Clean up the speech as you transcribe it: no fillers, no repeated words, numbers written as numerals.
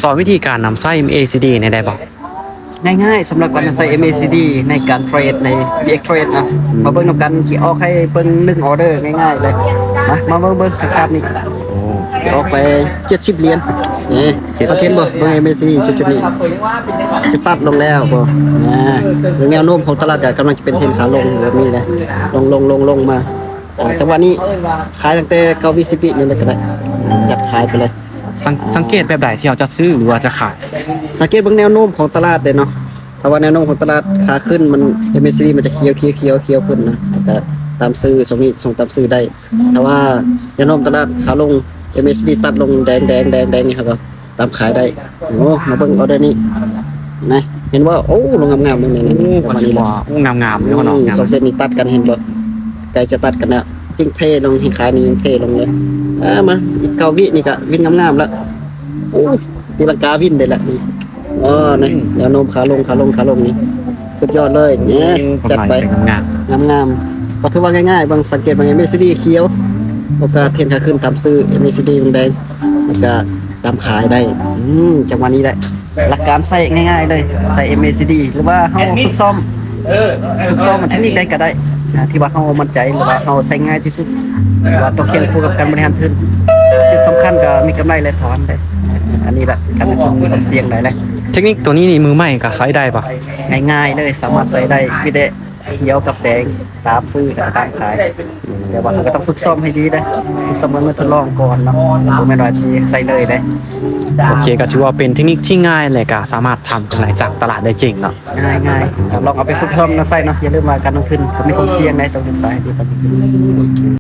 สอนวิธีการนำไส้ MACD ในได้บอกง่ายๆสำหรับการใส่ MACD ในการเทรดใน BX Trade นะมาเบิ่งนำกันขี่ออกให้เบิ่ง1ออเดอร์ง่ายๆเลยนะมาเบิ่งสภาพนี้ออกไป70เหรียญนี่เขาเห็นบ่เบิ่ง MACD จุดๆนี้จะปรับลงแล้วบ่แนวโน้มของตลาดกำลังจะเป็นเทรนขาลงแบบนี้นะลงมาจังหวะนี้ขายตั้งแต่9วิ10วินี่เลยก็ได้จัดขายไปเลยสังเกตแบบใดที่เราจะซื้อหรือว่าจะขายสังเกตเบื้องแนวโน้มของตลาดเลยเนาะถ้าว่าแนวโน้มของตลาดขาขึ้นมัน MACD มันจะเขียวขึ้นนะก็ตามซื้อส่งตามซื้อได้ถ้าว่าแนวโน้มตลาดขาลง MACD ตัดลงแดงนี่ครับก็ตามขายได้โอ้มาเบิ่งเอาได้นี่นะเห็นว่าโอ้ลงงามๆนี่ประมาณนี้ว่างามๆเลยเนาะ2เส้นนี้ตัดกันเห็นบ่ใกล้จะตัดกันแล้วยิ่งเทลงเห็นขายนี่ยิ่งเทลงเลยมาอีก9วินี่ก็วิ่งงามๆแล้วโอ้ตีลังกาวิ่งได้ละนี่นี่แนวโน้มขาลงนี่สุดยอดเลยเนี่ยจัดไปงามก็ถือว่าง่ายๆบางสังเกตบาง MACD เขียวแล้วก็เทรนขาขึ้นตามซื้อ MACD แดงแล้วก็ตามขายได้จังหวะนี้ได้หลักการใส่ง่ายๆเลยใส่ MACD หรือว่าเฮาฝึกซ้อมมันเทคนิคได้ก็ได้ที่ว่าเฮามั่นใจหรือว่าเฮาใส่ง่ายที่สุดว่าต้องเคียงคู่กับการบริหารทุนจุดสำคัญก็มีกำไรและถอนได้อันนี้แหละการลงทุนมีความเสี่ยงได้เลยเทคนิคตัวนี้นี่มือใหม่ก็ใช้ได้ปะง่ายๆเลยสามารถใส่ได้ไม่ได้เขียวกับแดงตามซื้อตามขายแต่ว่าเราก็ต้องฝึกซ้อมให้ดีนะฝึกซ้อมเมื่อทดลองก่อนเนาะบ่แม่นว่าสิใส่เลยได้โอเคก็ถือว่าเป็นเทคนิคที่ง่ายเลยก็สามารถทำกำไรจากตลาดได้จริงเนาะง่ายๆลองเอาไปฝึกซ้อมนะใส่เนาะอย่าลืมว่าการลงทุนก็มีความเสี่ยงนะต้องศึกษาให้ดีก่อน